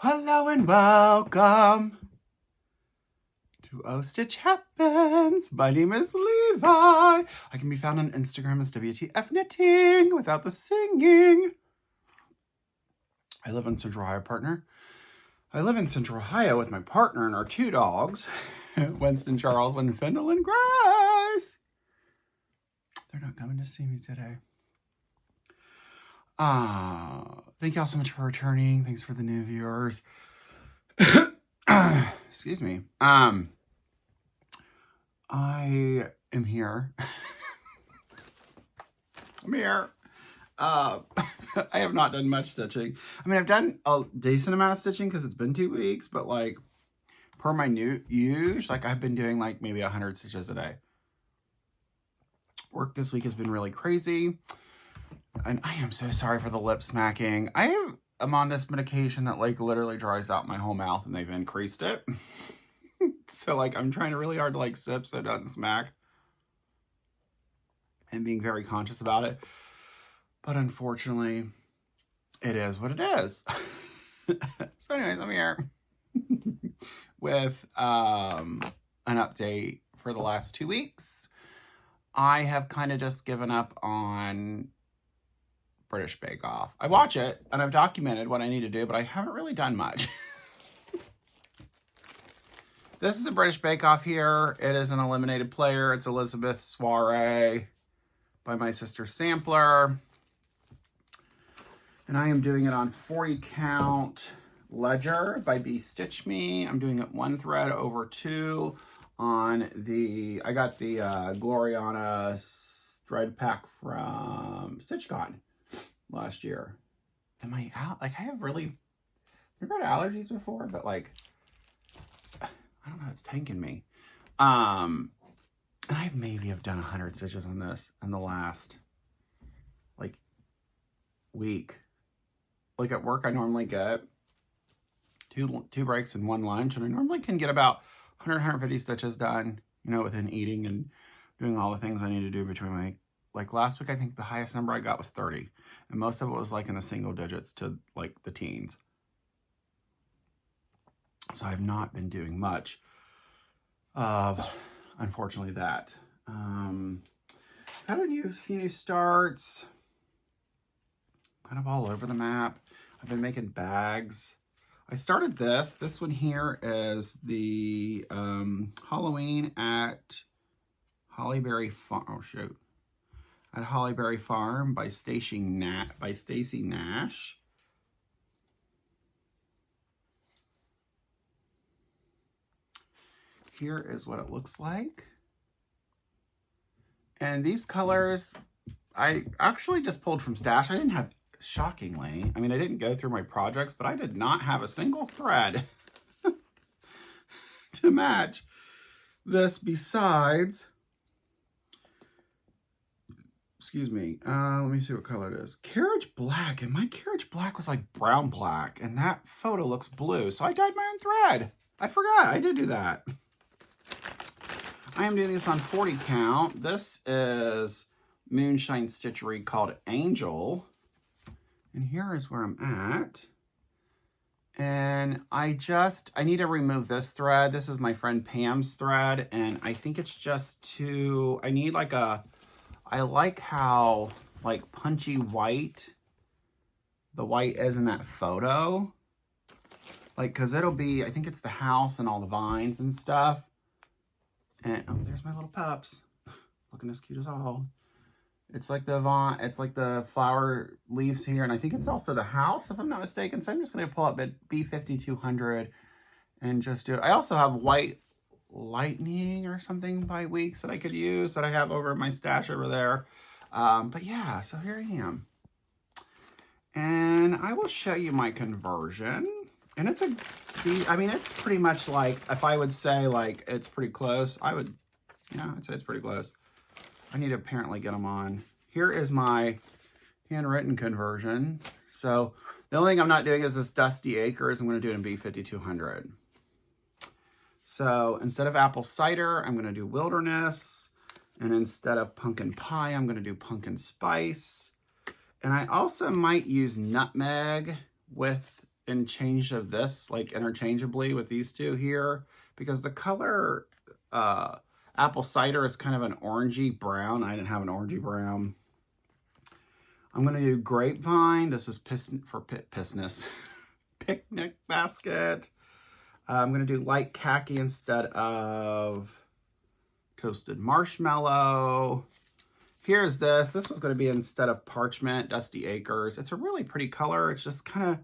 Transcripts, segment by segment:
Hello and welcome to Oh Stitch Happens. My name is Levi. I can be found on Instagram as wtfknitting without the singing. I live in Central Ohio, partner. I live in Central Ohio with my partner and our two dogs, Winston, Charles, and Findle and Grace. They're not coming to see me today. Thank y'all so much for returning. Thanks for the new viewers. Excuse me. I am here. I'm here. I have not done much stitching. I mean, I've done a decent amount of stitching because it's been 2 weeks, but like per my new use, like I've been doing like maybe 100 stitches a day. Work this week has been really crazy. And I am so sorry for the lip smacking. I'm on this medication that like literally dries out my whole mouth and they've increased it. So like I'm trying really hard to like sip so it doesn't smack. And being very conscious about it. But unfortunately, it is what it is. So anyways, I'm here with an update for the last 2 weeks. I have kind of just given up on British Bake Off. I watch it and I've documented what I need to do, but I haven't really done much. This is a British Bake Off here. It is an eliminated player. It's Elizabeth's Soiree by my sister Sampler. And I am doing it on 40 count ledger by B Stitch Me. I'm doing it 1 thread over 2 on the, I got the Gloriana thread pack from StitchCon last year. Am I out? Like I have really, I've never had allergies before, but like, I don't know, it's tanking me. And I maybe have done 100 stitches on this in the last like week. Like at work, I normally get two breaks and 1 lunch, and I normally can get about 100, 150 stitches done, you know, within eating and doing all the things I need to do between my, like last week, I think the highest number I got was 30. And most of it was like in the single digits to like the teens. So I've not been doing much of, unfortunately, that. Had a few new starts. Kind of all over the map. I've been making bags. I started this. This one here is the Halloween at Hollyberry Farm. Oh, shoot. At Hollyberry Farm by Stacey Nash. Here is what it looks like. And these colors, I actually just pulled from Stash. I didn't have, shockingly, I mean, I didn't go through my projects, but I did not have a single thread to match this besides, excuse me, let me see what color it is. Carriage Black, and my Carriage Black was like brown black, and that photo looks blue, so I dyed my own thread. I forgot, I did do that. I am doing this on 40 count. This is Moonshine Stitchery called Angel. And here is where I'm at. And I need to remove this thread. This is my friend Pam's thread. And I think it's just too, I need like a, I like how like punchy white the white is in that photo. Like, cause it'll be, I think it's the house and all the vines and stuff. And oh, there's my little pups, looking as cute as all. It's like the flower leaves here, and I think it's also the house, if I'm not mistaken. So I'm just gonna pull up B5200 and just do it. I also have White Lightning or something by Weeks that I could use that I have over in my stash over there. But yeah, so here I am, and I will show you my conversion. And it's I mean, it's pretty much like, if I would say like it's pretty close, I'd say it's pretty close. I need to apparently get them on. Here is my handwritten conversion. So the only thing I'm not doing is this Dusty Acres. I'm going to do it in B5200. So instead of apple cider, I'm going to do wilderness. And instead of pumpkin pie, I'm going to do pumpkin spice. And I also might use nutmeg with interchange of this, like interchangeably with these two here, because the color apple cider is kind of an orangey brown. I didn't have an orangey brown. I'm going to do grapevine. This is Pissnic. Picnic basket. I'm going to do light khaki instead of toasted marshmallow. Here's this. This was going to be instead of parchment, Dusty Acres. It's a really pretty color. It's just kind of,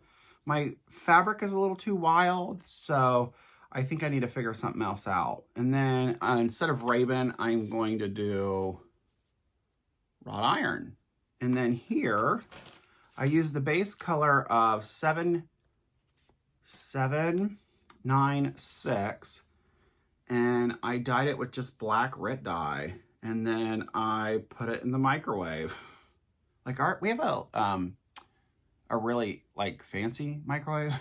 my fabric is a little too wild, so I think I need to figure something else out. And then instead of Raven, I'm going to do wrought iron. And then here, I use the base color of 7796, and I dyed it with just black Rit dye. And then I put it in the microwave. Like we have a really like fancy microwave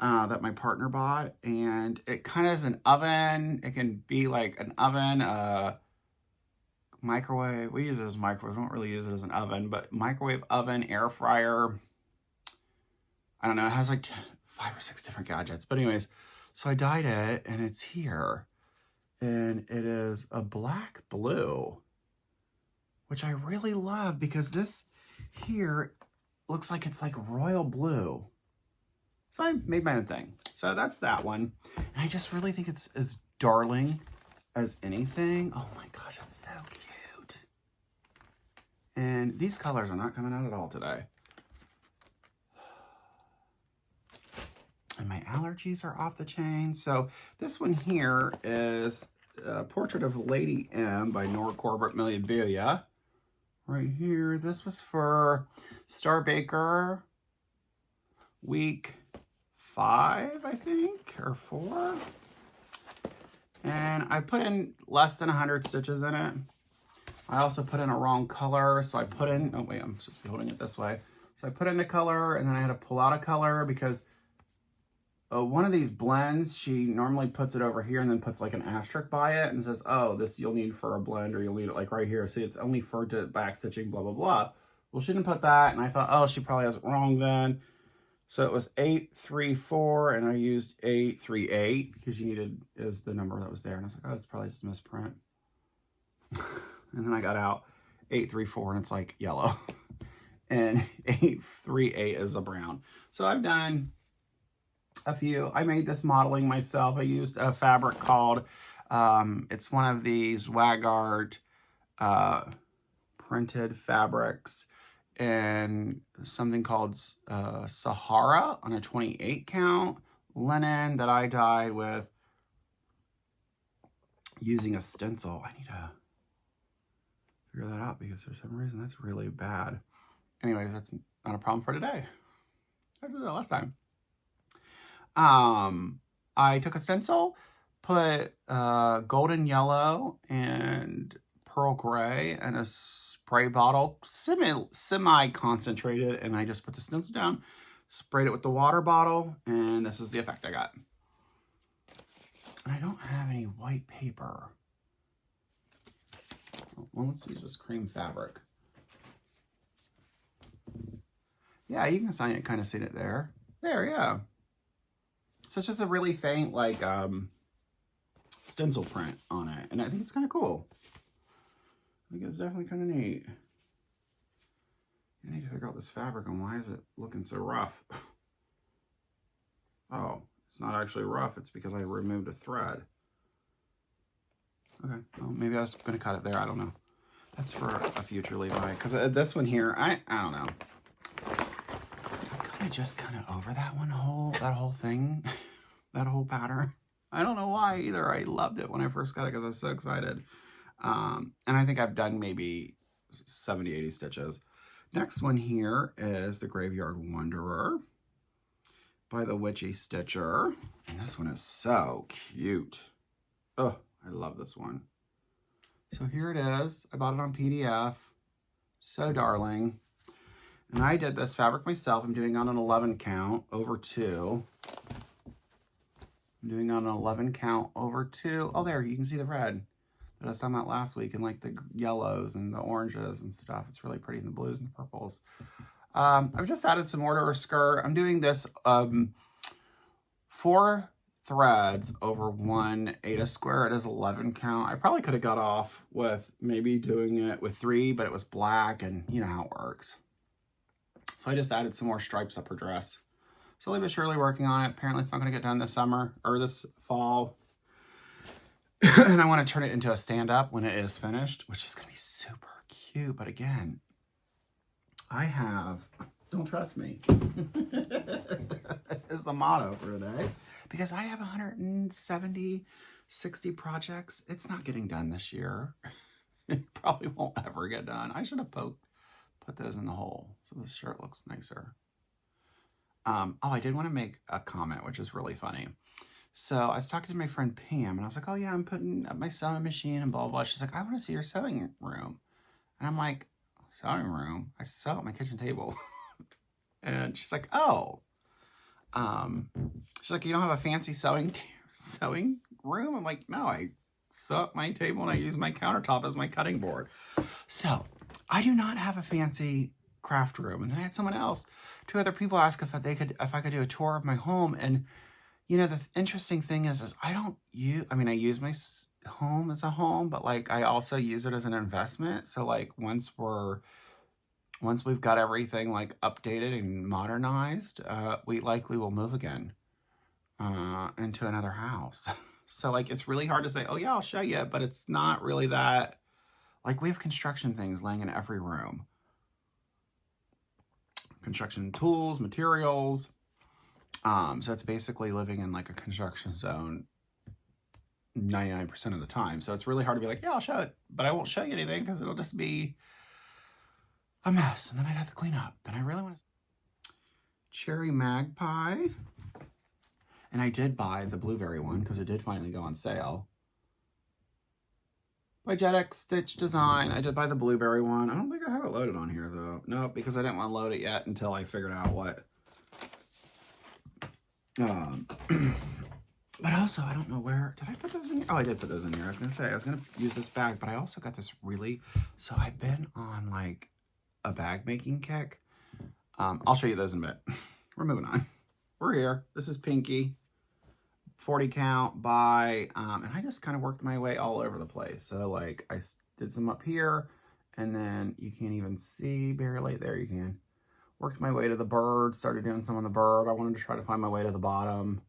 that my partner bought, and it kind of is an oven. It can be like an oven, microwave. We use it as a microwave. We don't really use it as an oven, but microwave, oven, air fryer. I don't know. It has like 5 or 6 different gadgets. But anyways, so I dyed it, and it's here. And it is a black blue, which I really love because this here looks like it's like royal blue. So I made my own thing. So that's that one. And I just really think it's as darling as anything. Oh my gosh, it's so cute. And these colors are not coming out at all today. And my allergies are off the chain. So this one here is a portrait of Lady M by Nora Corbett Memorabilia. Right here. This was for Star Baker week 5, I think, or 4. And I put in less than 100 stitches in it. I also put in a wrong color. So I put in, oh wait, I'm supposed to be holding it this way. So I put in a color, and then I had to pull out a color because one of these blends, she normally puts it over here and then puts like an asterisk by it and says, oh, this you'll need for a blend, or you'll need it like right here. See, it's only for back stitching, blah, blah, blah. Well, she didn't put that, and I thought, oh, she probably has it wrong then. So it was 834, and I used 838 because you needed, is the number that was there. And I was like, oh, it's probably just a misprint. And then I got out 834, and it's like yellow. And 838 is a brown. So I've done a few. I made this modeling myself. I used a fabric called, it's one of these Wagart printed fabrics, and something called Sahara on a 28 count linen that I dyed with using a stencil. I need to figure that out because for some reason that's really bad. Anyways, that's not a problem for today. I did that last time. I took a stencil, put golden yellow and pearl gray in a spray bottle, semi-concentrated, and I just put the stencil down, sprayed it with the water bottle, and this is the effect I got. And I don't have any white paper. Well, let's use this cream fabric. Yeah, you can kind of see it there. There, yeah. So it's just a really faint, like, stencil print on it. And I think it's kind of cool. I think it's definitely kind of neat. I need to figure out this fabric and why is it looking so rough? Oh, it's not actually rough. It's because I removed a thread. Okay, well, maybe I was going to cut it there. I don't know. That's for a future Levi. Because this one here, I don't know. I'm just kind of over that whole thing, that whole pattern. I don't know why either. I loved it when I first got it because I was so excited. And I think I've done maybe 70, 80 stitches. Next one here is the Graveyard Wanderer by the Witchy Stitcher. And this one is so cute. Oh, I love this one. So here it is. I bought it on PDF. So darling. And I did this fabric myself. I'm doing on an 11 count over 2. I'm doing on an 11 count over 2. Oh, there, you can see the red that I was talking about last week, and like the yellows and the oranges and stuff. It's really pretty, and the blues and the purples. I've just added some more to her skirt. I'm doing this 4 threads over 1 8 square. It is 11 count. I probably could have got off with maybe doing it with 3, but it was black and you know how it works. So I just added some more stripes up her dress. Slowly but surely working on it. Apparently it's not going to get done this summer or this fall. And I want to turn it into a stand-up when it is finished, which is going to be super cute. But again, I have, don't trust me, is the motto for today. Because I have 170, 60 projects. It's not getting done this year. It probably won't ever get done. I should have put those in the hole so this shirt looks nicer. Oh, I did want to make a comment, which is really funny. So I was talking to my friend Pam, and I was like, oh yeah, I'm putting up my sewing machine and blah, blah, blah. She's like, I want to see your sewing room. And I'm like, sewing room? I sew at my kitchen table. And she's like, oh. She's like, you don't have a fancy sewing room? I'm like, no, I sew at my table and I use my countertop as my cutting board. So I do not have a fancy craft room. And then I had someone else, 2 other people ask if I could do a tour of my home. And you know, the interesting thing is I use my home as a home, but like I also use it as an investment. So like once we've got everything like updated and modernized, we likely will move again into another house. So like it's really hard to say, oh yeah, I'll show you, but it's not really that. Like we have construction things laying in every room. Construction tools, materials. So it's basically living in like a construction zone 99% of the time. So it's really hard to be like, yeah, I'll show it, but I won't show you anything because it'll just be a mess. And then I'd have to clean up. And I really want to. Cherry Magpie. And I did buy the blueberry one because it did finally go on sale. By JetX Stitch Design. I did buy the blueberry one. I don't think I have it loaded on here though. No, because I didn't want to load it yet until I figured out what. But also, I don't know where, did I put those in here? Oh, I did put those in here. I was going to say, I was going to use this bag, but I also got this so I've been on like a bag making kick. I'll show you those in a bit. We're moving on. We're here. This is Pinky. 40 count by, and I just kind of worked my way all over the place. So like I did some up here and then you can't even see barely, there you can. Worked my way to the bird, started doing some on the bird. I wanted to try to find my way to the bottom.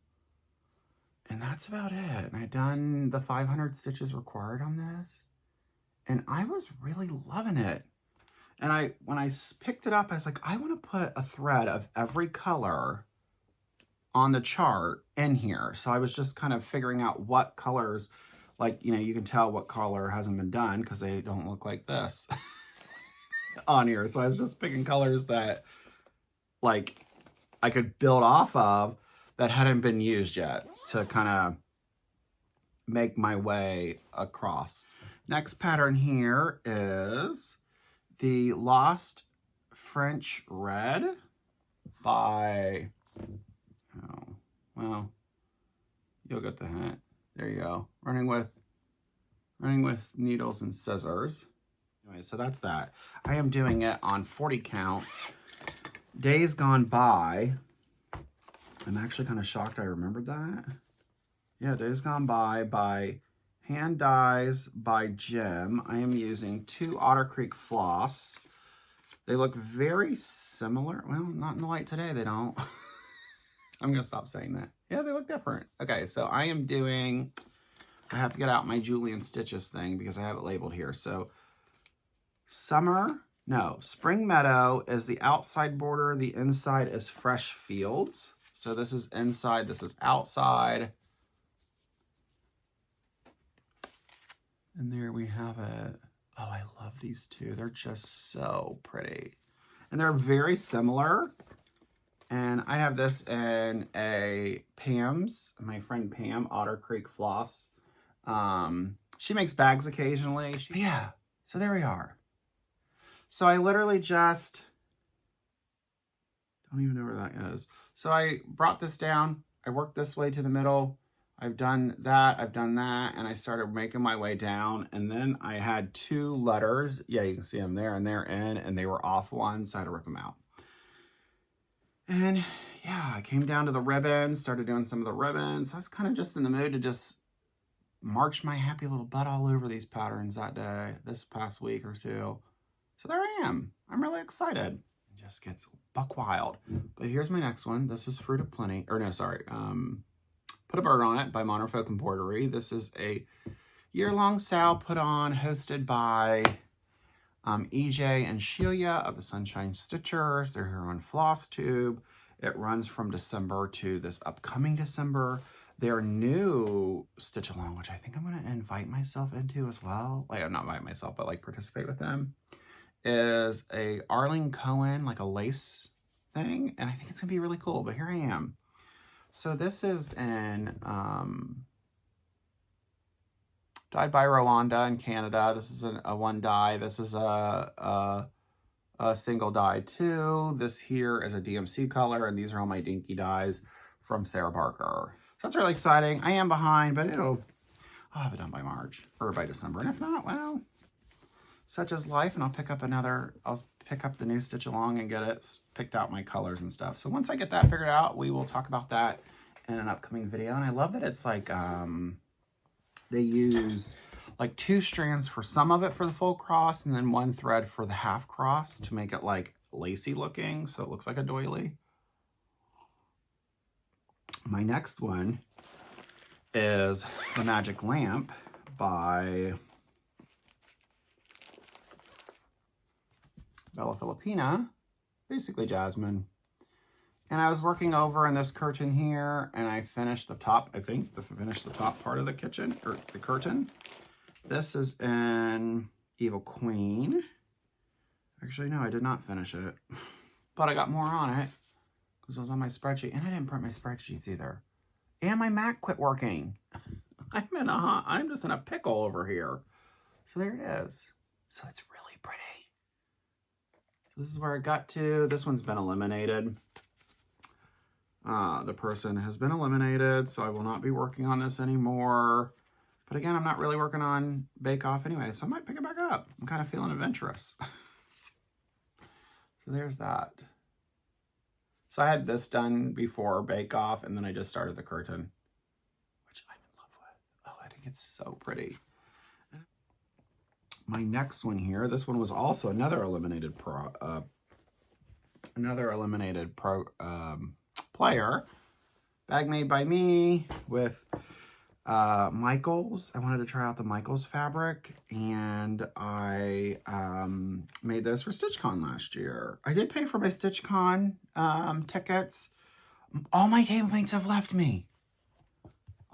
And that's about it. And I'd done the 500 stitches required on this. And I was really loving it. And when I picked it up, I was like, I want to put a thread of every color on the chart in here. So I was just kind of figuring out what colors, like, you know, you can tell what color hasn't been done because they don't look like this. On here. So I was just picking colors that like I could build off of that hadn't been used yet to kind of make my way across. Next pattern here is the Lost French Red by, oh, well, you'll get the hint. There you go. Running with needles and scissors. Anyway, so that's that. I am doing it on 40 count. Days Gone By. I'm actually kind of shocked I remembered that. Yeah, Days Gone by Hand Dyes by Jim. I am using 2 Otter Creek floss. They look very similar. Well, not in the light today, they don't. I'm going to stop saying that. Yeah, they look different. Okay, so I have to get out my Julian Stitches thing because I have it labeled here. So Spring Meadow is the outside border. The inside is Fresh Fields. So this is inside, this is outside. And there we have it. Oh, I love these two. They're just so pretty. And they're very similar. And I have this in a Pam's, my friend Pam, Otter Creek Floss. She makes bags occasionally. Yeah, so there we are. So I literally just, don't even know where that is. So I brought this down. I worked this way to the middle. I've done that, and I started making my way down. And then I had 2 letters. Yeah, you can see them there, and they're in, and they were off one, so I had to rip them out. And yeah, I came down to the ribbons, started doing some of the ribbons. I was kind of just in the mood to just march my happy little butt all over these patterns that day, this past week or two. So there I am. I'm really excited. It just gets buck wild. But here's my next one. This is Fruit of Plenty, or no, sorry. Put a Bird on It by Modern Folk Embroidery. This is a year-long sale put on, hosted by EJ and Sheila of the Sunshine Stitchers. They're here on Flosstube. It runs from December to this upcoming December. Their new Stitch Along, which I think I'm going to invite myself into as well. Like, not invite myself, but like participate with them, is a Arlene Cohen, like a lace thing. And I think it's going to be really cool, but here I am. So this is in dyed by Rwanda in Canada. This is a one dye. This is a single dye too. This here is a DMC color, and these are all my dinky dyes from Sarah Barker. So that's really exciting. I am behind, but I'll have it done by March or by December. And if not, well, such is life, and I'll pick up the new Stitch Along and get it picked out, my colors and stuff. So once I get that figured out, we will talk about that in an upcoming video. And I love that it's like, they use like 2 strands for some of it for the full cross, and then 1 thread for the half cross to make it like lacy looking, so it looks like a doily. My next one is The Magic Lamp by Bella Filipina, basically Jasmine. And I was working over in this curtain here, and I finished the top, finished the top part of the kitchen, or the curtain. This is in Evil Queen. Actually, no, I did not finish it. But I got more on it, because it was on my spreadsheet. And I didn't print my spreadsheets either. And my Mac quit working. I'm just in a pickle over here. So there it is. So it's really pretty. So this is where I got to. This one's been eliminated. The person has been eliminated, so I will not be working on this anymore. But again, I'm not really working on Bake Off anyway, so I might pick it back up. I'm kind of feeling adventurous. So there's that. So I had this done before Bake Off, and then I just started the curtain, which I'm in love with. Oh, I think it's so pretty. My next one here, this one was also another eliminated player. Bag made by me with Michaels. I wanted to try out the Michaels fabric, and I made those for StitchCon last year. I did pay for my StitchCon tickets. All my table mates have left me.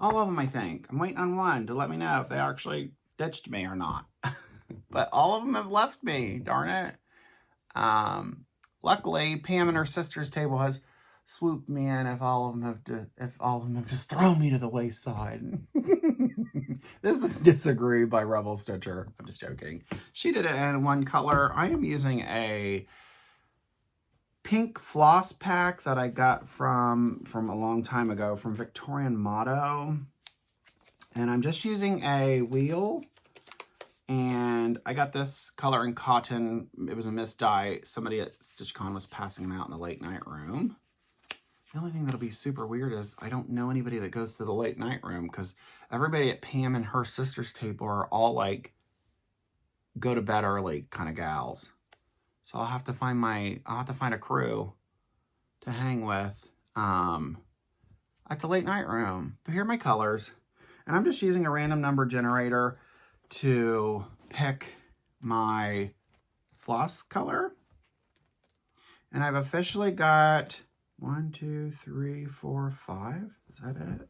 All of them, I think. I'm waiting on one to let me know if they actually ditched me or not. But all of them have left me, darn it. Luckily, Pam and her sister's table has swooped me in if all of them have just thrown me to the wayside. This is Disagree by Rebel Stitcher. I'm just joking. She did it in one color. I am using a pink floss pack that I got from a long time ago from Victorian Motto. And I'm just using a wheel. And I got this color in cotton. It was a mist dye. Somebody at StitchCon was passing them out in the late night room. The only thing that'll be super weird is I don't know anybody that goes to the late night room, because everybody at Pam and her sister's table are all like go to bed early kind of gals. So I'll have to find a crew to hang with at the late night room. But here are my colors. And I'm just using a random number generator to pick my floss color. And I've officially got 1, 2, 3, 4, 5. Is that it?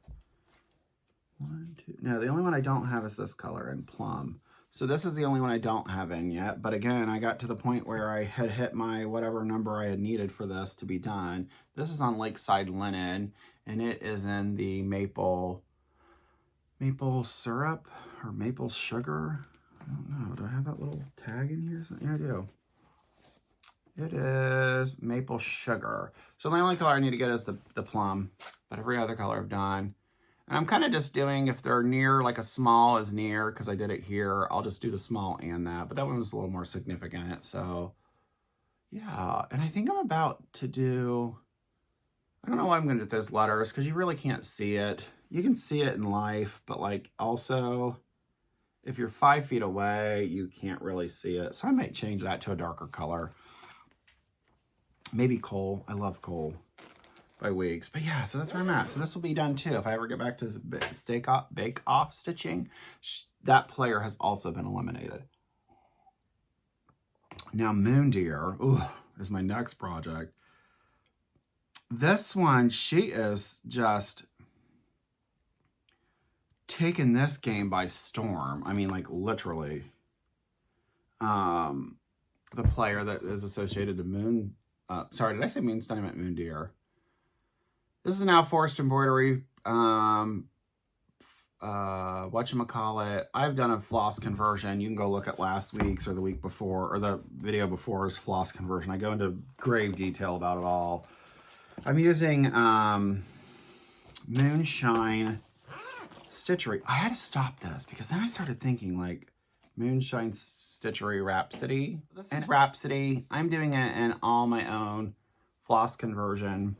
1, 2. No, the only one I don't have is this color in Plum. So this is the only one I don't have in yet. But again, I got to the point where I had hit my whatever number I had needed for this to be done. This is on Lakeside Linen, and it is in the maple syrup or maple sugar. I don't know. Do I have that little tag in here? Yeah, I do. It is maple sugar. So the only color I need to get is the plum, but every other color I've done. And I'm kind of just doing, if they're near, like a small is near, because I did it here, I'll just do the small and that. But that one was a little more significant. So yeah, and I think I'm about to do I don't know why I'm going to do those letters, because you really can't see it. You can see it in life, but like also, if you're 5 feet away, you can't really see it. So I might change that to a darker color. Maybe coal. I love coal by Weeks. But yeah, so that's where I'm at. So this will be done too. If I ever get back to the bake-off stitching, that player has also been eliminated. Now Moon Deer is my next project. This one, she is just taking this game by storm. I mean, like literally. The player that is associated to Moon, sorry, did I say Moonstone? I meant Moon Deer. This is now forced embroidery. Whatchamacallit. I've done a floss conversion. You can go look at last week's or the week before, or the video before's floss conversion. I go into grave detail about it all. I'm using Moonshine Stitchery. I had to stop this because then I started thinking like Moonshine Stitchery Rhapsody. This is Rhapsody. I'm doing it in all my own floss conversion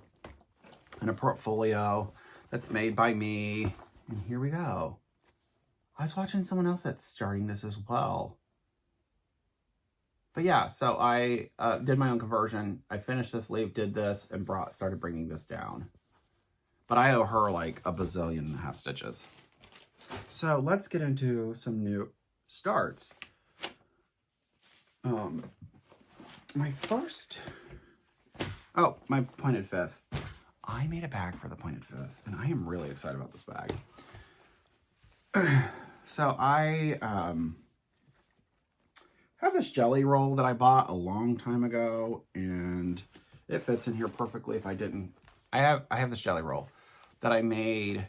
and a portfolio that's made by me. And here we go. I was watching someone else that's starting this as well. But yeah, so I did my own conversion. I finished this leaf, did this, and started bringing this down. But I owe her like a bazillion and a half stitches. So let's get into some new starts. My pointed fifth. I made a bag for the pointed fifth, and I am really excited about this bag. So I have this jelly roll that I bought a long time ago, and it fits in here perfectly. If I didn't, I have this jelly roll that I made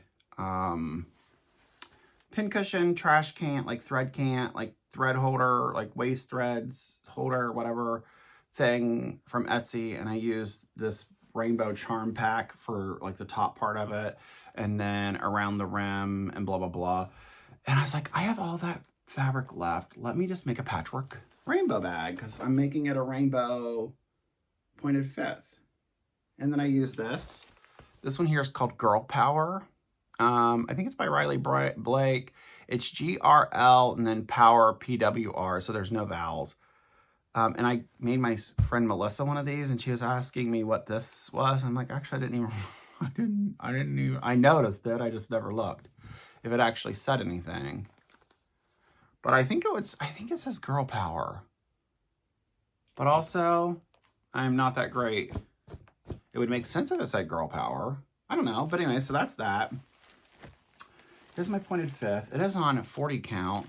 pincushion, trash can, like thread can, like thread holder, like waist threads holder, whatever thing from Etsy, and I used this rainbow charm pack for like the top part of it, and then around the rim and blah blah blah. And I was like, I have all that fabric left. Let me just make a patchwork rainbow bag, because I'm making it a rainbow pointed fifth. And then I use this. This one here is called Girl Power. I think it's by Riley Blake. It's GRL and then Power PWR, so there's no vowels. And I made my friend Melissa one of these, and she was asking me what this was. I'm like, actually, I didn't even, I noticed it. I just never looked if it actually said anything. But I think it says Girl Power. But also, I'm not that great. It would make sense if it said Girl Power. I don't know. But anyway, so that's that. Here's my pointed fifth. It is on 40 count.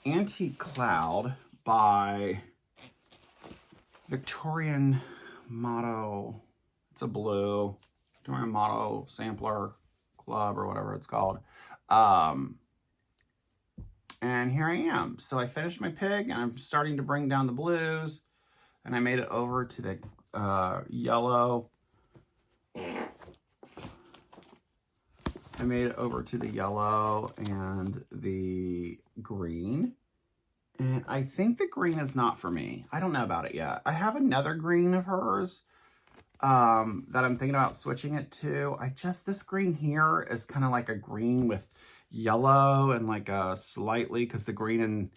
Antique Cloud by Victorian Motto. It's a blue. Victorian Motto Sampler Club or whatever it's called. And here I am. So I finished my pig, and I'm starting to bring down the blues, and I made it over to the yellow. I made it over to the yellow and the green. And I think the green is not for me. I don't know about it yet. I have another green of hers that I'm thinking about switching it to. This green here is kind of like a green with yellow and like a slightly, because the green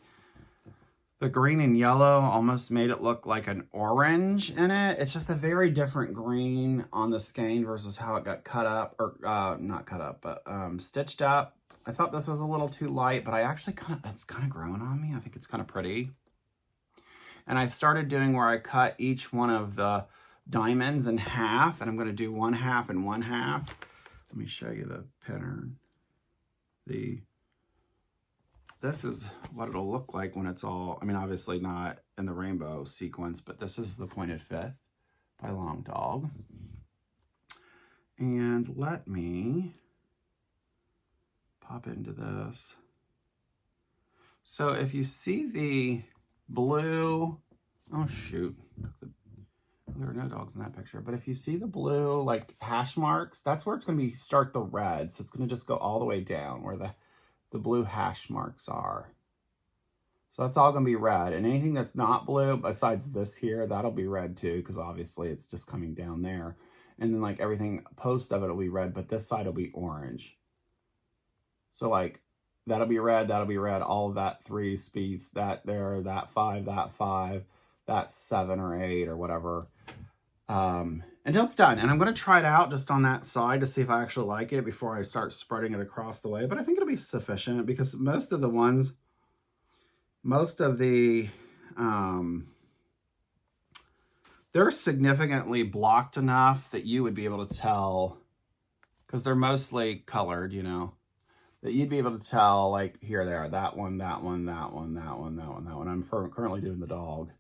and yellow almost made it look like an orange in it. It's just a very different green on the skein versus how it got cut up, or not cut up, but stitched up. I thought this was a little too light, but it's kind of growing on me. I think it's kind of pretty. And I started doing where I cut each one of the diamonds in half, and I'm going to do 1/2 and 1/2. Let me show you the pattern. This is what it'll look like when it's all, I mean, obviously not in the rainbow sequence, but this is the pointed fifth by Long Dog. And let me pop into this. So if you see the blue, oh shoot, there are no dogs in that picture, but if you see the blue like hash marks, that's where it's going to start the red. So it's going to just go all the way down where the blue hash marks are. So that's all going to be red, and anything that's not blue besides this here, that'll be red too, because obviously it's just coming down there. And then like everything post of it will be red, but this side will be orange. So like that'll be red, all of that 3 speeds, that there, that 5, that 7 or 8 or whatever. Until it's done. And I'm going to try it out just on that side to see if I actually like it before I start spreading it across the way. But I think it'll be sufficient because most of the, they're significantly blocked enough that you would be able to tell, because they're mostly colored, you know, that you'd be able to tell, like, here they are, that one, that one, that one, that one, that one, that one. I'm currently doing the dog.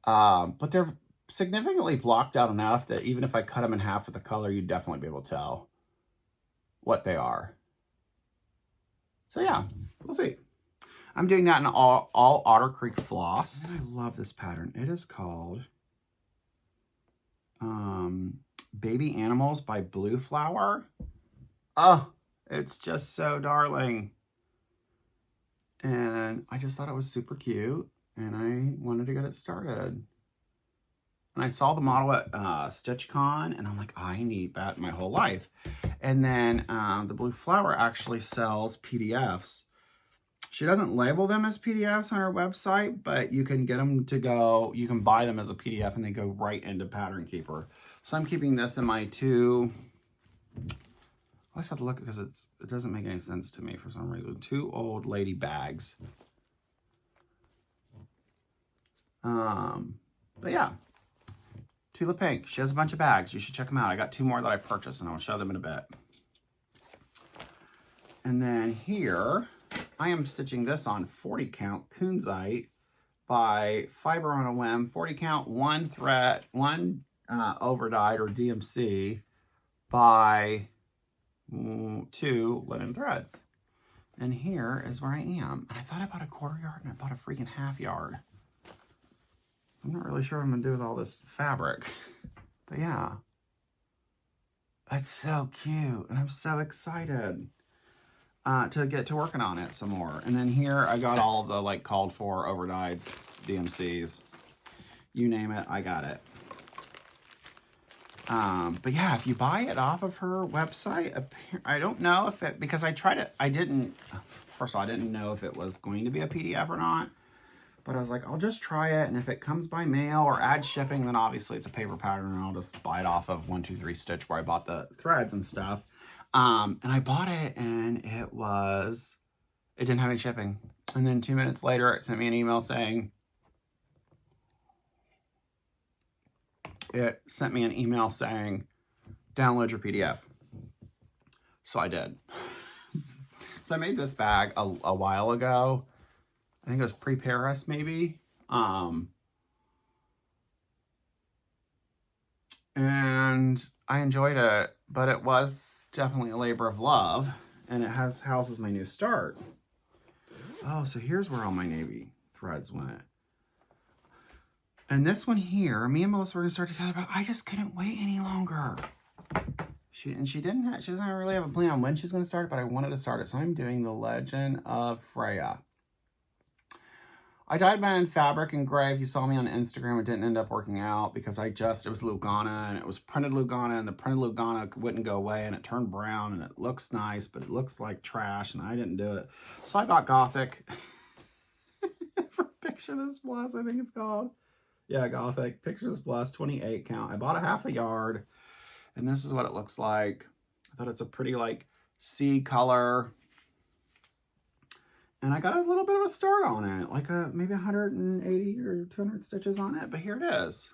But they're significantly blocked out enough that even if I cut them in half with the color, you'd definitely be able to tell what they are. So yeah, we'll see. I'm doing that in all Otter Creek floss. I love this pattern. It is called Baby Animals by Blue Flower. Oh, it's just so darling. And I just thought it was super cute and I wanted to get it started. And I saw the model at StitchCon and I'm like, I need that my whole life. And then the Blue Flower actually sells PDFs. She doesn't label them as PDFs on her website, but you can get them to go, you can buy them as a PDF and they go right into Pattern Keeper. So I'm keeping this in my 2, I always have to look because it doesn't make any sense to me for some reason. 2 old lady bags. But yeah, Tula Pink. She has a bunch of bags. You should check them out. I got 2 more that I purchased and I'll show them in a bit. And then here, I am stitching this on 40 count Kunzite by Fiber on a Whim. 40 count, 1 thread, 1 overdyed or DMC by 2 linen threads. And here is where I am. And I thought I bought a 1/4 yard and I bought a freaking 1/2 yard. I'm not really sure what I'm gonna do with all this fabric. But yeah. That's so cute. And I'm so excited to get to working on it some more. And then here I got all the like called for overdyed DMCs. You name it, I got it. But yeah, if you buy it off of her website, I don't know if it, because I tried it, first of all, I didn't know if it was going to be a PDF or not, but I was like, I'll just try it, and if it comes by mail or add shipping, then obviously it's a paper pattern, and I'll just buy it off of 123 Stitch where I bought the threads and stuff. And I bought it, and it didn't have any shipping. And then 2 minutes later, it sent me an email saying, download your PDF. So I did. So I made this bag a while ago. I think it was pre-Paris maybe. And I enjoyed it, but it was definitely a labor of love, and it houses my new start. Oh, so here's where all my navy threads went. And this one here, me and Melissa were gonna start together, but I just couldn't wait any longer. She doesn't really have a plan on when she's gonna start it, but I wanted to start it. So I'm doing the Legend of Freya. I dyed my own fabric in gray. If you saw me on Instagram, it didn't end up working out because it was Lugana, and it was printed Lugana, and the printed Lugana wouldn't go away, and it turned brown, and it looks nice, but it looks like trash, and I didn't do it. So I bought Gothic for Picture This Plus, I think it's called. Yeah, Gothic, Picture This Plus, 28 count. I bought a 1/2 yard, and this is what it looks like. I thought it's a pretty, like, sea color. And I got a little bit of a start on it, like maybe 180 or 200 stitches on it, but here it is.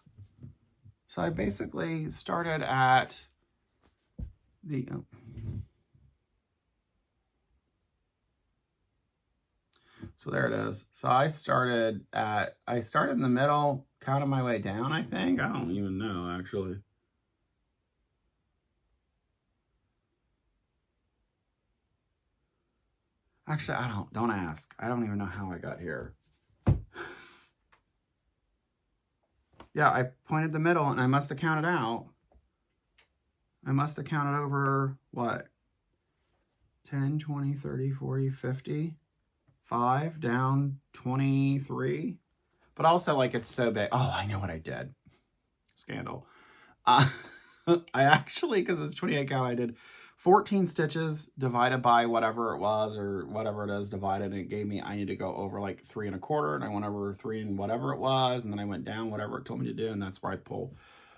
So I basically started at the, so there it is. So I started in the middle, counted my way down, I think. I don't even know, actually. Actually, don't ask. I don't even know how I got here. Yeah, I pointed the middle and I must have counted out. I must have counted over, what? 10, 20, 30, 40, 50, 5, down 23. But also, like, it's so big. Oh, I know what I did. Scandal. I actually, because it's 28 count, I did 14 stitches divided by whatever it was, or whatever it is divided, and it gave me, I need to go over like 3 1/4, and I went over 3 and whatever it was, and then I went down whatever it told me to do, and that's where I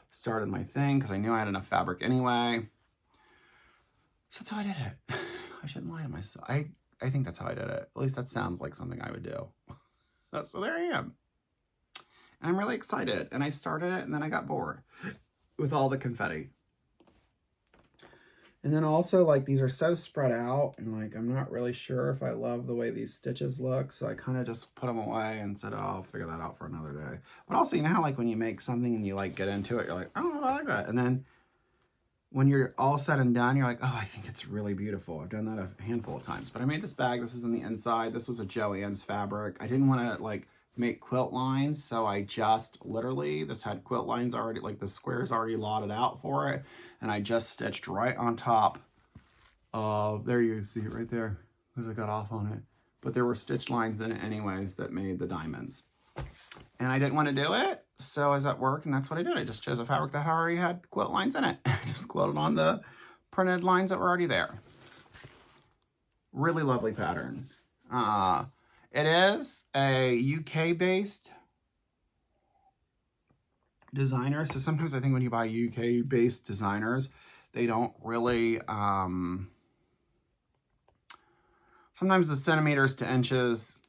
started my thing, because I knew I had enough fabric anyway. So that's how I did it. I shouldn't lie to myself. I think that's how I did it. At least that sounds like something I would do. So there I am. And I'm really excited. And I started it, and then I got bored with all the confetti. And then also, like, these are so spread out, and like, I'm not really sure if I love the way these stitches look, so I kind of just put them away and said, oh, I'll figure that out for another day. But also, you know how like when you make something and you like get into it, you're like, oh, I like that. And then when you're all said and done, you're like, oh, I think it's really beautiful. I've done that a handful of times. But I made this bag. This is in the inside. This was a Joann's fabric. I didn't want to like make quilt lines, so I just literally, this had quilt lines already, like the squares already lotted out for it, and I just stitched right on top of, there you see it right there, because I got off on it, but there were stitch lines in it anyways that made the diamonds. And I didn't want to do it, so I was at work, and that's what I did. I just chose a fabric that already had quilt lines in it. I just quilted on the printed lines that were already there. Really lovely pattern. It is a UK-based designer, so sometimes I think when you buy UK-based designers, they don't really, sometimes the centimeters to inches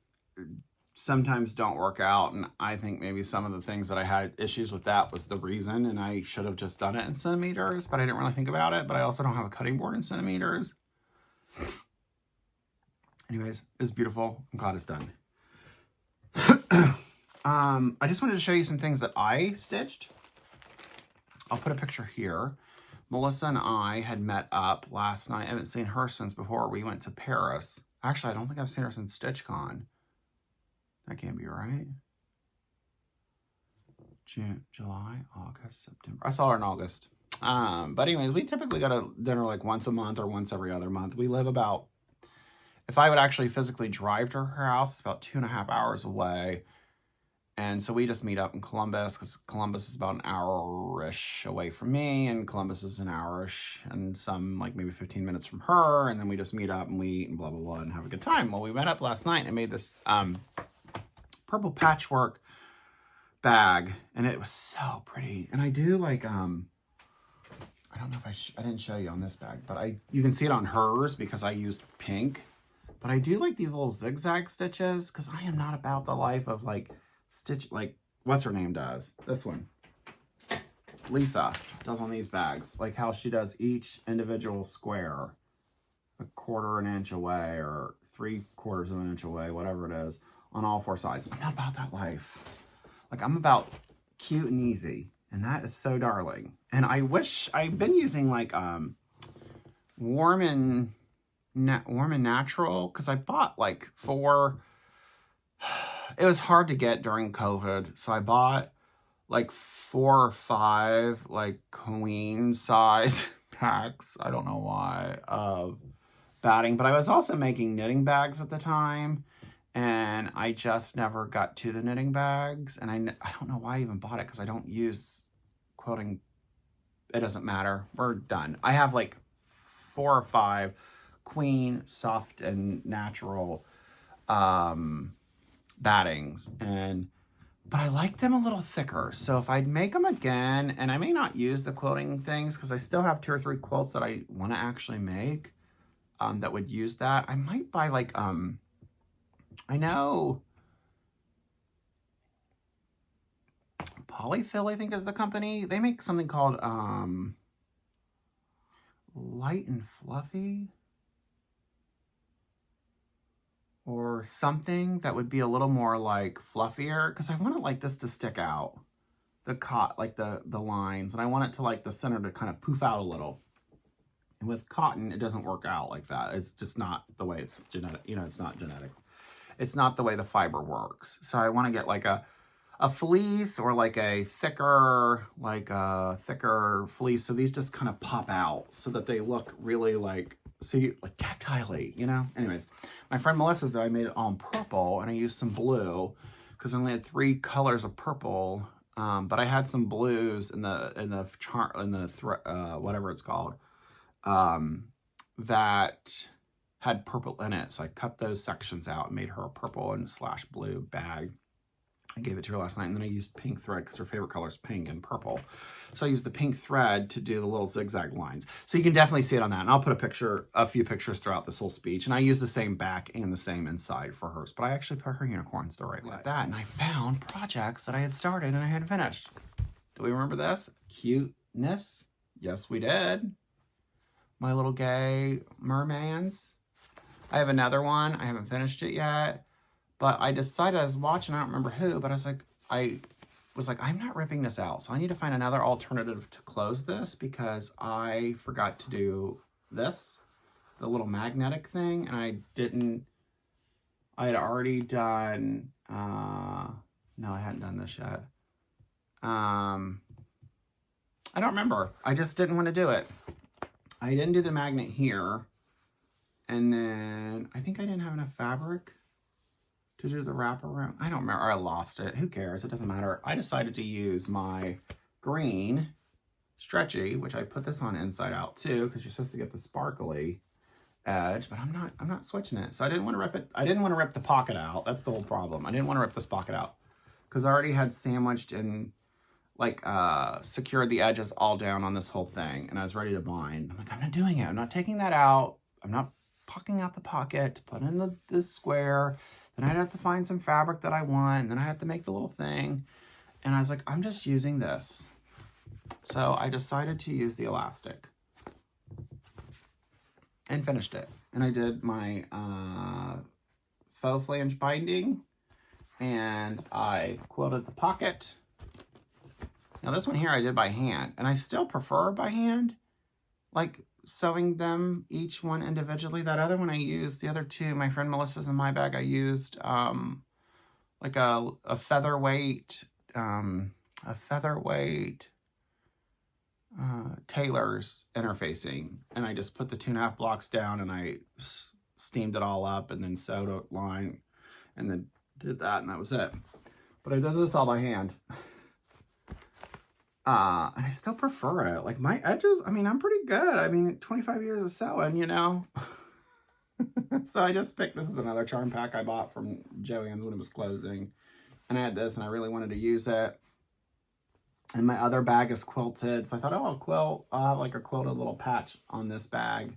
sometimes don't work out, and I think maybe some of the things that I had issues with that was the reason, and I should have just done it in centimeters, but I didn't really think about it, but I also don't have a cutting board in centimeters. Anyways, it's beautiful. I'm glad it's done. I just wanted to show you some things that I stitched. I'll put a picture here. Melissa and I had met up last night. I haven't seen her since before we went to Paris. Actually, I don't think I've seen her since StitchCon. That can't be right. June, July, August, September. I saw her in August. But anyways, we typically go to dinner like once a month or once every other month. We live about, if I would actually physically drive to her house, it's about 2.5 hours away. And so we just meet up in Columbus, because Columbus is about an hour-ish away from me, and Columbus is an hour-ish and some, like maybe 15 minutes from her, and then we just meet up and we eat and blah, blah, blah, and have a good time. Well, we went up last night and made this purple patchwork bag, and it was so pretty. And I do like, I don't know if I didn't show you on this bag, but you can see it on hers because I used pink. But I do like these little zigzag stitches, because I am not about the life of like stitch, like what's her name does. This one, Lisa, does on these bags, like how she does each individual square 1/4 inch away or 3/4 of an inch away, whatever it is, on all 4 sides. I'm not about that life. Like, I'm about cute and easy, and that is so darling. And I wish I've been using like Warm and Natural, because I bought like 4. It was hard to get during COVID, so I bought like 4 or 5 like queen size packs. I don't know why, of batting, but I was also making knitting bags at the time, and I just never got to the knitting bags. And I don't know why I even bought it, because I don't use quilting. It doesn't matter. We're done. I have like 4 or 5 queen soft and natural battings, but I like them a little thicker. So if I'd make them again, and I may not use the quilting things, because I still have 2 or 3 quilts that I want to actually make that would use that. I might buy like I know Polyfill, I think, is the company. They make something called Light and Fluffy, or something that would be a little more like fluffier, because I want it like this to stick out, like the lines, and I want it to like the center to kind of poof out a little. And with cotton, it doesn't work out like that. It's just not the way it's genetic. You know, it's not genetic. It's not the way the fiber works. So I want to get like a fleece, or like a thicker fleece. So these just kind of pop out so that they look really like, see, like tactilely, you know? Anyways, my friend Melissa's, though, I made it all in purple, and I used some blue, because I only had 3 colors of purple But I had some blues in the whatever it's called, that had purple in it. So I cut those sections out and made her a purple and / blue bag. I gave it to her last night, and then I used pink thread because her favorite color is pink and purple. So I used the pink thread to do the little zigzag lines. So you can definitely see it on that. And I'll put a few pictures throughout this whole speech. And I used the same back and the same inside for hers. But I actually put her unicorns the right way. Like that, and I found projects that I had started and I hadn't finished. Do we remember this? Cuteness. Yes, we did. My little gay mermans. I have another one. I haven't finished it yet. But I decided, I was watching, I don't remember who, but I was like, I'm not ripping this out. So I need to find another alternative to close this because I forgot to do this, the little magnetic thing. And I had already done, no, I hadn't done this yet. I don't remember. I just didn't want to do it. I didn't do the magnet here. And then I think I didn't have enough fabric to do the wraparound. I don't remember. I lost it. Who cares? It doesn't matter. I decided to use my green stretchy, which I put this on inside out too, because you're supposed to get the sparkly edge, but I'm not switching it. So I didn't want to rip it. I didn't want to rip the pocket out. That's the whole problem. I didn't want to rip this pocket out because I already had sandwiched and secured the edges all down on this whole thing, and I was ready to bind. I'm like, I'm not doing it. I'm not taking that out. I'm not poking out the pocket to put in the square. Then I'd have to find some fabric that I want, and then I have to make the little thing. And I was like, I'm just using this. So I decided to use the elastic and finished it. And I did my faux flange binding, and I quilted the pocket. Now this one here I did by hand, and I still prefer by hand, like sewing them each one individually. That other one I used, the other two, my friend Melissa's in my bag, I used like a featherweight tailor's interfacing, and I just put the 2.5 blocks down and I steamed it all up and then sewed a line and then did that, and that was it. But I did this all by hand. And I still prefer it. Like my edges, I mean, I'm pretty good. I mean, 25 years of sewing, you know. So I just picked, this is another charm pack I bought from Joann's when it was closing. And I had this and I really wanted to use it. And my other bag is quilted. So I thought, oh, I'll have like a quilted little patch on this bag.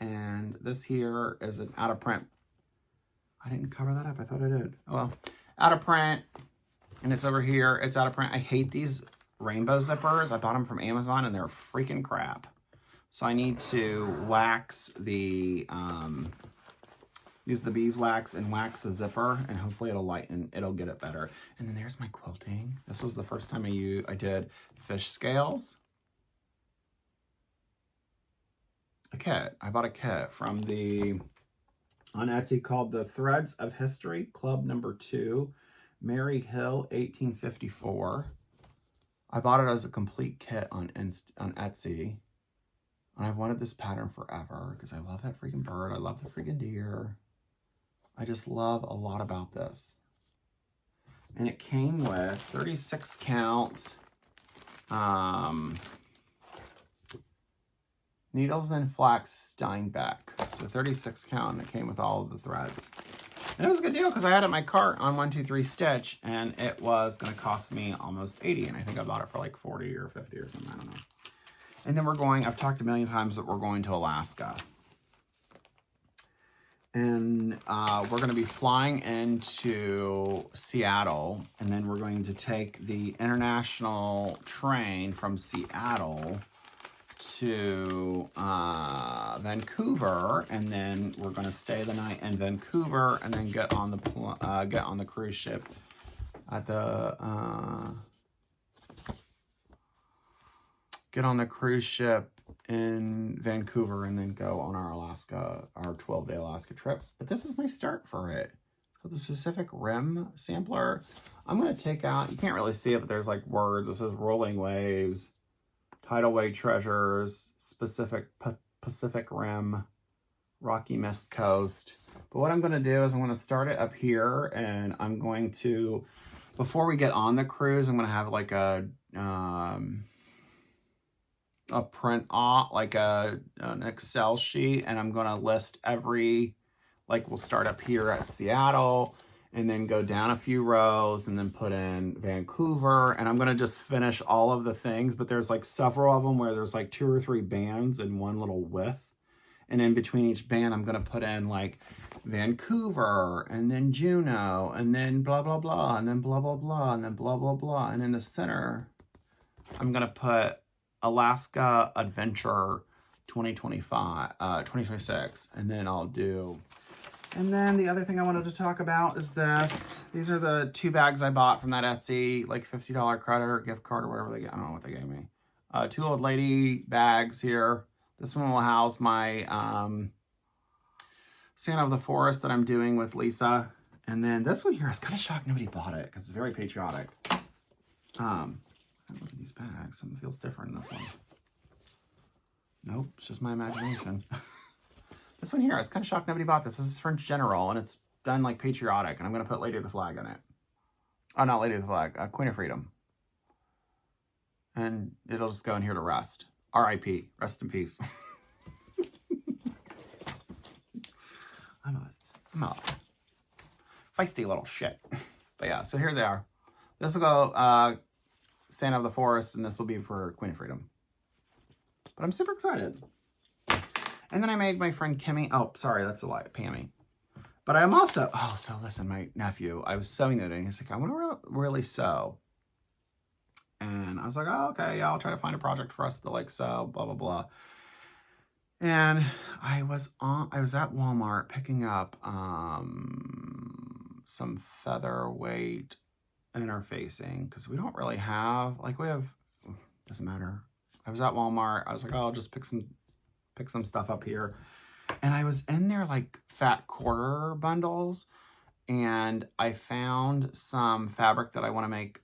And this here is an out of print. I didn't cover that up. I thought I did. Oh, well, out of print. And it's over here. It's out of print. I hate these rainbow zippers. I bought them from Amazon and they're freaking crap. So I need to wax the, use the beeswax and wax the zipper, and hopefully it'll get it better. And then there's my quilting. This was the first time I did fish scales. A kit. I bought a kit from on Etsy called the Threads of History, Club number 2, Mary Hill, 1854. I bought it as a complete kit on Etsy. And I've wanted this pattern forever because I love that freaking bird. I love the freaking deer. I just love a lot about this. And it came with 36 count needles and flax Steinbeck. So 36 count, and it came with all of the threads. And it was a good deal because I had it in my cart on 123 Stitch, and it was going to cost me almost $80, and I think I bought it for like 40 or 50 or something, I don't know. And then I've talked a million times that we're going to Alaska. And we're going to be flying into Seattle, and then we're going to take the international train from Seattle to Vancouver, and then we're going to stay the night in Vancouver, and then get on the cruise ship at the get on the cruise ship in Vancouver, and then go on our 12-day Alaska trip. But this is my start for it. So the Pacific Rim sampler, I'm going to take out, you can't really see it, but there's like words. It says rolling waves, tidal wave treasures, Pacific Rim, Rocky Mist Coast. But what I'm going to do is I'm going to start it up here, and I'm going to before we get on the cruise, I'm going to have like a print off, like an Excel sheet, and I'm going to list every, like we'll start up here at Seattle and then go down a few rows and then put in Vancouver, and I'm going to just finish all of the things, but there's like several of them where there's like 2 or 3 bands in one little width, and in between each band I'm going to put in like Vancouver and then Juneau and then blah blah blah and then blah blah blah and then blah blah blah, and in the center I'm going to put Alaska Adventure 2026, and then I'll do. And then the other thing I wanted to talk about is this. These are the 2 bags I bought from that Etsy, like $50 credit or gift card or whatever they get. I don't know what they gave me. 2 old lady bags here. This one will house my Santa of the Forest that I'm doing with Lisa. And then this one here, I was kind of shocked nobody bought it because it's very patriotic. Look at these bags. Something feels different in this one. Nope, it's just my imagination. This one here, I was kind of shocked nobody bought this. This is French General, and it's done like patriotic, and I'm going to put Lady of the Flag in it. Oh, not Lady of the Flag, Queen of Freedom. And it'll just go in here to rest. R.I.P. Rest in peace. I'm a feisty little shit. But yeah, so here they are. This will go Santa of the Forest, and this will be for Queen of Freedom. But I'm super excited. And then I made my friend Kimmy. Oh, sorry, that's a lie, Pammy. But I'm also, so listen, my nephew, I was sewing the other day, and he's like, I want to really sew. And I was like, oh, okay, yeah, I'll try to find a project for us to like sew, blah, blah, blah. And I was at Walmart picking up some featherweight interfacing, because we don't really have, like, doesn't matter. I was at Walmart. I was like, oh, I'll just pick some stuff up here. And I was in their like fat quarter bundles, and I found some fabric that I want to make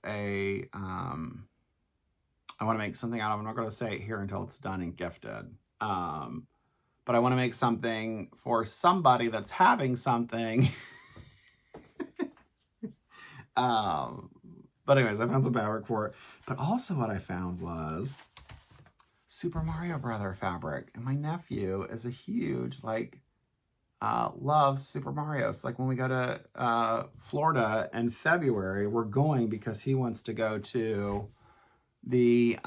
something out of. I'm not going to say it here until it's done and gifted. But I want to make something for somebody that's having something. But anyways, I found some fabric for it. But also what I found was Super Mario Brother fabric. And my nephew is a huge, like, loves Super Mario. So like when we go to Florida in February, we're going because he wants to go to the,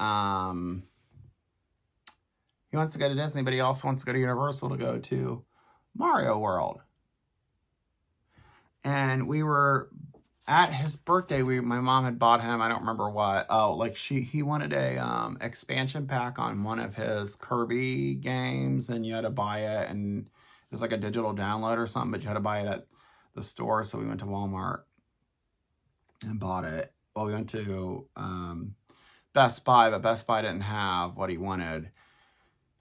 he wants to go to Disney, but he also wants to go to Universal to go to Mario World. And we were at his birthday, my mom had bought him, I don't remember what. Oh, like he wanted a expansion pack on one of his Kirby games, and you had to buy it, and it was like a digital download or something, but you had to buy it at the store. So we went to Walmart and bought it. Well, we went to Best Buy, but Best Buy didn't have what he wanted.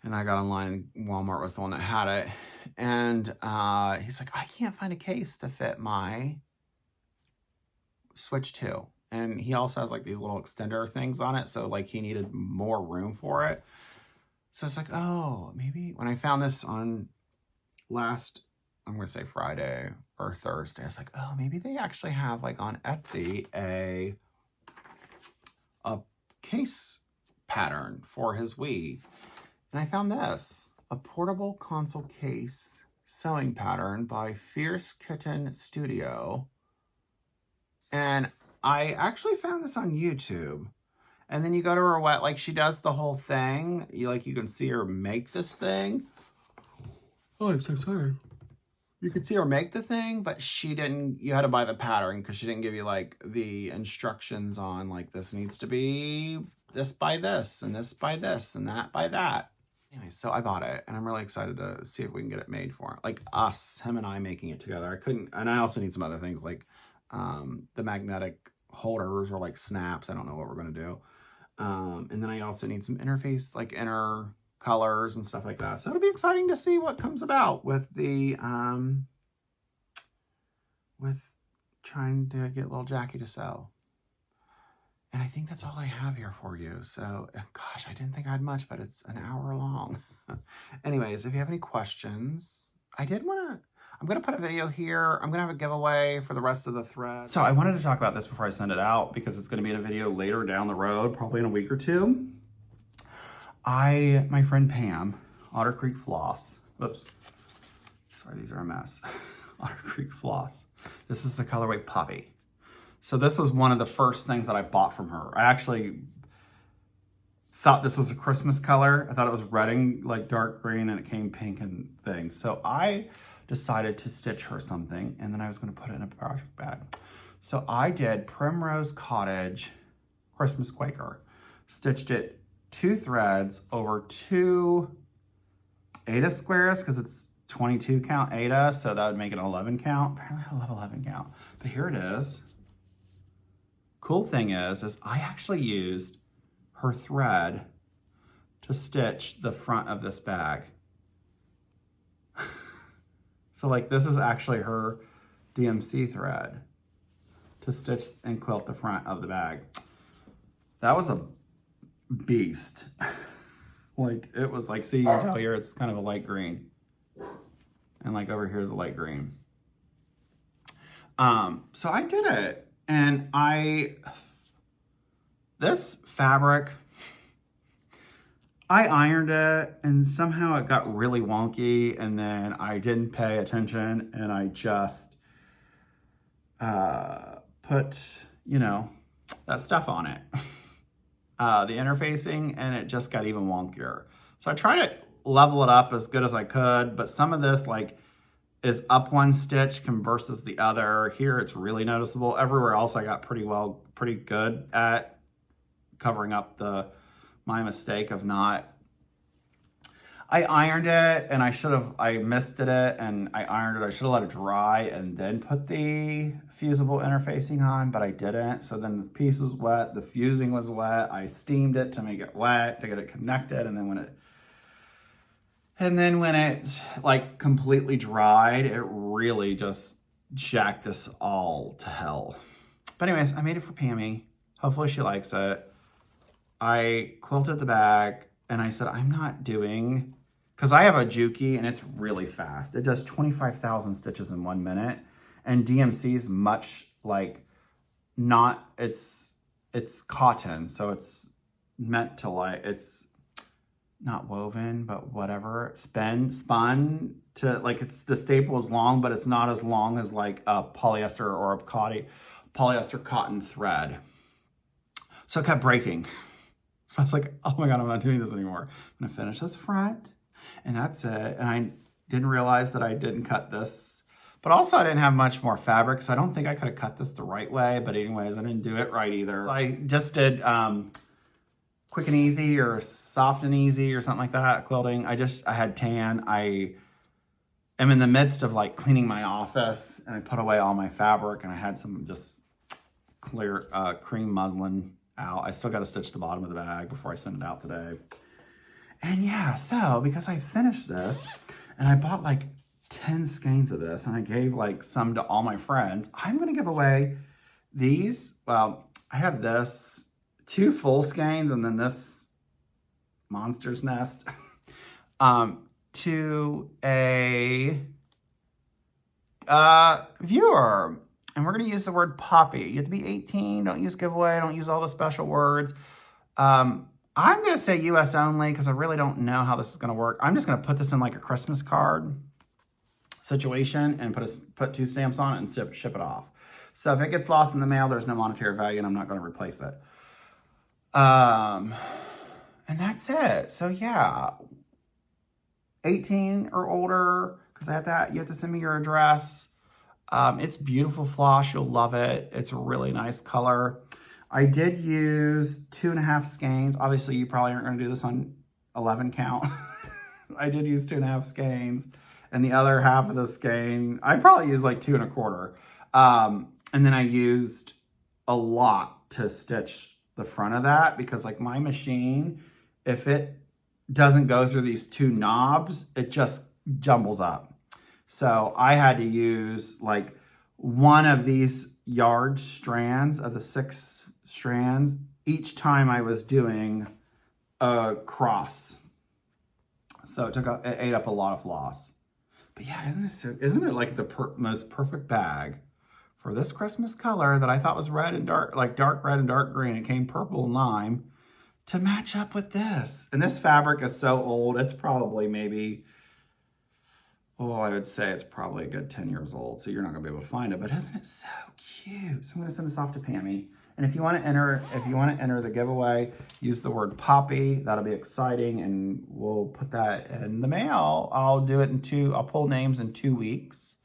And I got online, Walmart was the one that had it. And he's like, I can't find a case to fit my Switch 2. And he also has like these little extender things on it, so like he needed more room for it. So it's like, oh, maybe when I found this on last, I'm gonna say Friday or Thursday, I was like, oh, maybe they actually have like on Etsy a case pattern for his Wii. And I found this, a portable console case sewing pattern by Fierce Kitten Studio. And I actually found this on YouTube. And then you go to her website, like she does the whole thing. You can see her make this thing. Oh, I'm so sorry. You could see her make the thing, but she didn't, you had to buy the pattern because she didn't give you like the instructions on like this needs to be this by this and this by this and that by that. Anyway, so I bought it and I'm really excited to see if we can get it made for him. Like him and I making it together. I couldn't, and I also need some other things like the magnetic holders or like snaps. I don't know what we're going to do. And then I also need some interface, like inner colors and stuff like that. So it'll be exciting to see what comes about with the, with trying to get little Jackie to sew. And I think that's all I have here for you. So, gosh, I didn't think I had much, but it's an hour long. Anyways, if you have any questions, I I'm going to put a video here. I'm going to have a giveaway for the rest of the thread. So I wanted to talk about this before I send it out because it's going to be in a video later down the road, probably in a week or two. My friend Pam, Otter Creek Floss. Oops. Sorry, these are a mess. Otter Creek Floss. This is the colorway Puppy. So this was one of the first things that I bought from her. I actually thought this was a Christmas color. I thought it was red and like dark green and it came pink and things. So I decided to stitch her something and then I was going to put it in a project bag. So I did Primrose Cottage Christmas Quaker. Stitched it 2 threads over 2 Aida squares because it's 22 count Aida, so that would make it an 11 count. Apparently I love 11 count. But here it is. Cool thing is I actually used her thread to stitch the front of this bag. So like this is actually her DMC thread to stitch and quilt the front of the bag. That was a beast. Like it was like, see, you can tell here it's kind of a light green. And like over here is a light green. So I did it and this fabric, I ironed it and somehow it got really wonky and then I didn't pay attention and I just put, you know, that stuff on it. The interfacing, and it just got even wonkier. So I tried to level it up as good as I could, but some of this like is up one stitch versus the other. Here it's really noticeable. Everywhere else I got pretty good at covering up my mistake of not. I ironed it and I misted it and I ironed it. I should have let it dry and then put the fusible interfacing on, but I didn't. So then the piece was wet, the fusing was wet. I steamed it to make it wet, to get it connected. And then when it like completely dried, it really just jacked this all to hell. But anyways, I made it for Pammy. Hopefully she likes it. I quilted the bag and I said, I'm not doing, because I have a Juki and it's really fast. It does 25,000 stitches in 1 minute. And DMC's much like not, it's cotton. So it's meant to like, it's not woven, but whatever. Spun to like, it's the staple is long, but it's not as long as like a polyester or a polyester cotton thread. So it kept breaking. So I was like, oh my God, I'm not doing this anymore. I'm gonna finish this front and that's it. And I didn't realize that I didn't cut this, but also I didn't have much more fabric. So I don't think I could have cut this the right way, but anyways, I didn't do it right either. So I just did quick and easy or soft and easy or something like that, quilting. I had tan. I am in the midst of like cleaning my office and I put away all my fabric and I had some just clear cream muslin out. I still got to stitch the bottom of the bag before I send it out today. And yeah, so because I finished this and I bought like 10 skeins of this and I gave like some to all my friends, I'm going to give away these. Well, I have this 2 full skeins and then this monster's nest to a viewer. And we're going to use the word Poppy. You have to be 18. Don't use giveaway. Don't use all the special words. I'm going to say US only because I really don't know how this is going to work. I'm just going to put this in like a Christmas card situation and put 2 stamps on it and ship it off. So if it gets lost in the mail, there's no monetary value and I'm not going to replace it. And that's it. So yeah, 18 or older, because I have that. You have to send me your address. It's beautiful floss. You'll love it. It's a really nice color. I did use 2.5 skeins. Obviously, you probably aren't going to do this on 11 count. I did use 2.5 skeins. And the other half of the skein, I probably used like 2 1/4. And then I used a lot to stitch the front of that because like my machine, if it doesn't go through these 2 knobs, it just jumbles up. So I had to use like one of these yard strands of the 6 strands each time I was doing a cross. So it ate up a lot of floss. But yeah, isn't it like the most perfect bag for this Christmas color that I thought was red and dark, like dark red and dark green. It came purple and lime to match up with this. And this fabric is so old. It's probably maybe, I would say it's probably a good 10 years old. So you're not gonna be able to find it, but isn't it so cute? So I'm gonna send this off to Pammy. And if you want to enter the giveaway, use the word Poppy. That'll be exciting, and we'll put that in the mail. I'll pull names in 2 weeks,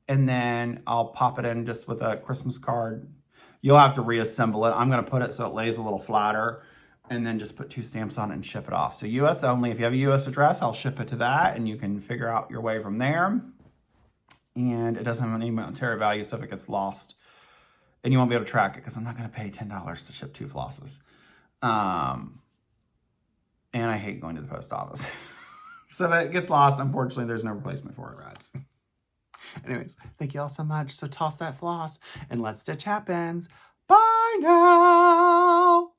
and then I'll pop it in just with a Christmas card. You'll have to reassemble it. I'm gonna put it so it lays a little flatter, and then just put 2 stamps on it and ship it off. So US only. If you have a US address, I'll ship it to that, and you can figure out your way from there. And it doesn't have any monetary value, so if it gets lost, and you won't be able to track it because I'm not going to pay $10 to ship 2 flosses. And I hate going to the post office. So if it gets lost, unfortunately, there's no replacement for it, rats. Anyways, thank you all so much. So toss that floss and let's stitch happens. Bye now.